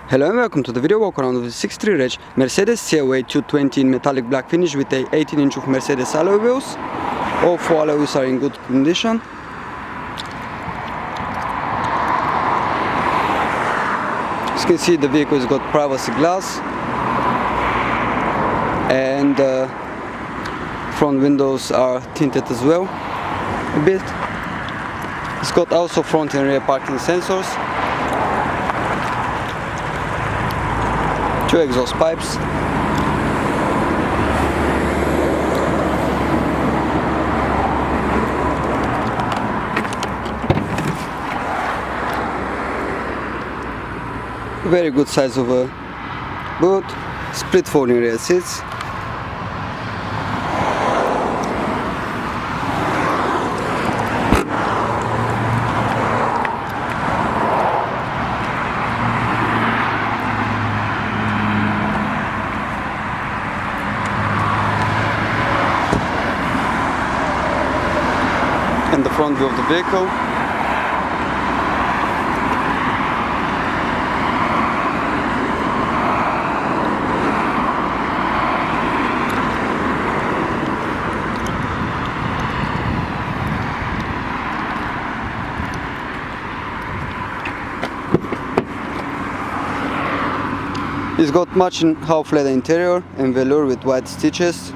Hello and welcome to the video walk around of the 6.3 Reg Mercedes CLA220 in metallic black finish with a 18-inch of Mercedes alloy wheels. All 4 alloy wheels are in good condition. As you can see, the vehicle has got privacy glass and front windows are tinted as well a bit. It's got also front and rear parking sensors, 2 exhaust pipes, very good size of a boot, split folding rear seats, and the front view of the vehicle. It's got much in half leather interior and velour with white stitches,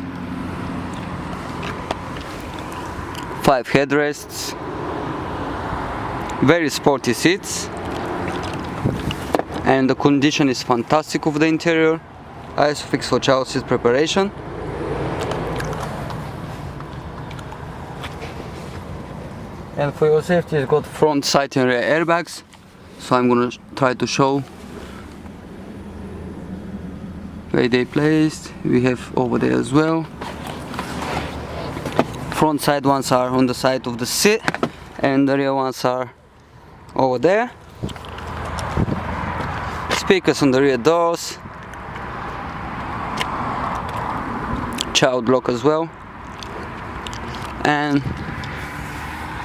5 headrests, very sporty seats, and the condition is fantastic of the interior. ISOFIX for child seat preparation. And for your safety, it's got front, side and rear airbags, so I'm gonna try to show where they placed. We have over there as well. Front side ones are on the side of the seat and the rear ones are over there. Speakers on the rear doors, child lock as well, and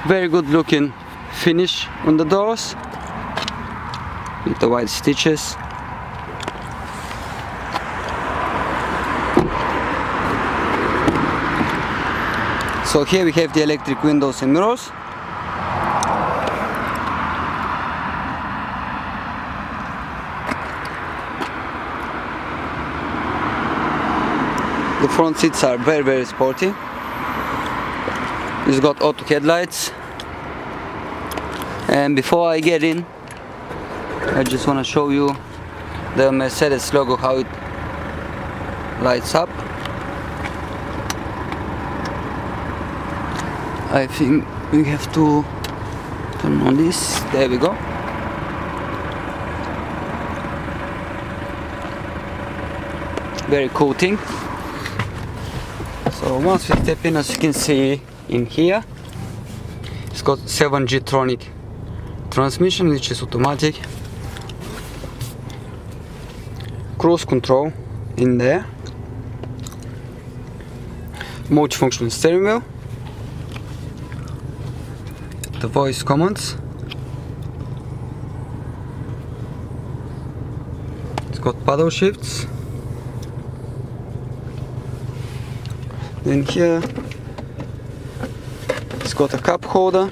very good looking finish on the doors with the white stitches. So here we have the electric windows and mirrors. The front seats are very sporty. It's got auto headlights. And before I get in, I just want to show you the Mercedes logo, how it lights up. I think we have to turn on this. There we go. Very cool thing. So once we step in, as you can see in here, it's got 7G-Tronic transmission, which is automatic. Cruise control in there. Multifunctional steering wheel. The voice commands. It's got paddle shifts. Then here it's got a cup holder,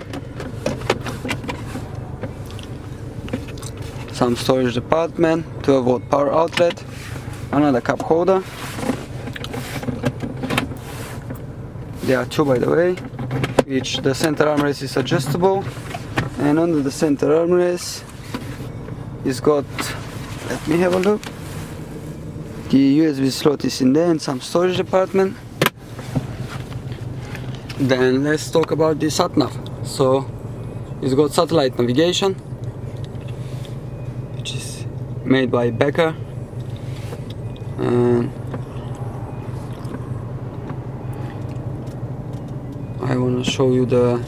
some storage department, 12-volt power outlet, another cup holder. There are 2, by the way, which the center armrest is adjustable, and under the center armrest is got, let me have a look, the USB slot is in there and some storage department. Then let's talk about the sat-nav. So it's got satellite navigation, which is made by Becker, and I want to show you the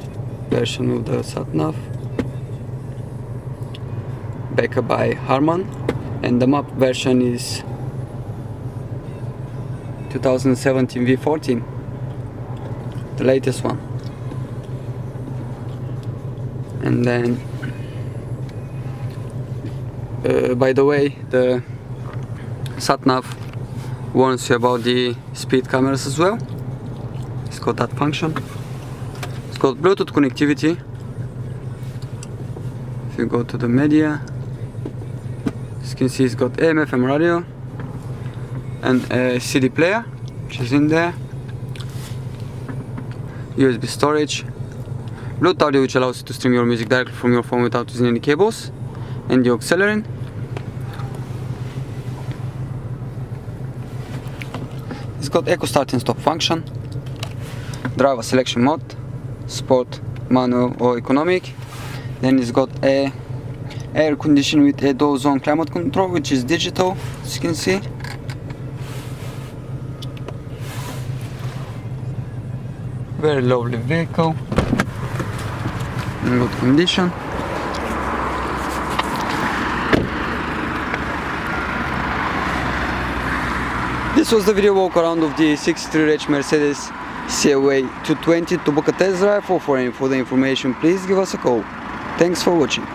version of the sat-nav. Becker by Harman, and the map version is 2017 V14, the latest one. And then By the way, the sat-nav warns you about the speed cameras as well. It's got that function. It's got Bluetooth connectivity. If you go to the media, as you can see, it's got AM, FM radio and a CD player, which is in there. USB storage, Bluetooth audio, which allows you to stream your music directly from your phone without using any cables, and the auxiliary. It's got eco start and stop function, driver selection mode, sport, manual or economic. Then it's got a air conditioning with a dual zone climate control, which is digital, as you can see. Very lovely vehicle, in good condition. This was the video walk around of the 63-reg Mercedes CLA220. To book a test drive or for any further information, please give us a call. Thanks for watching.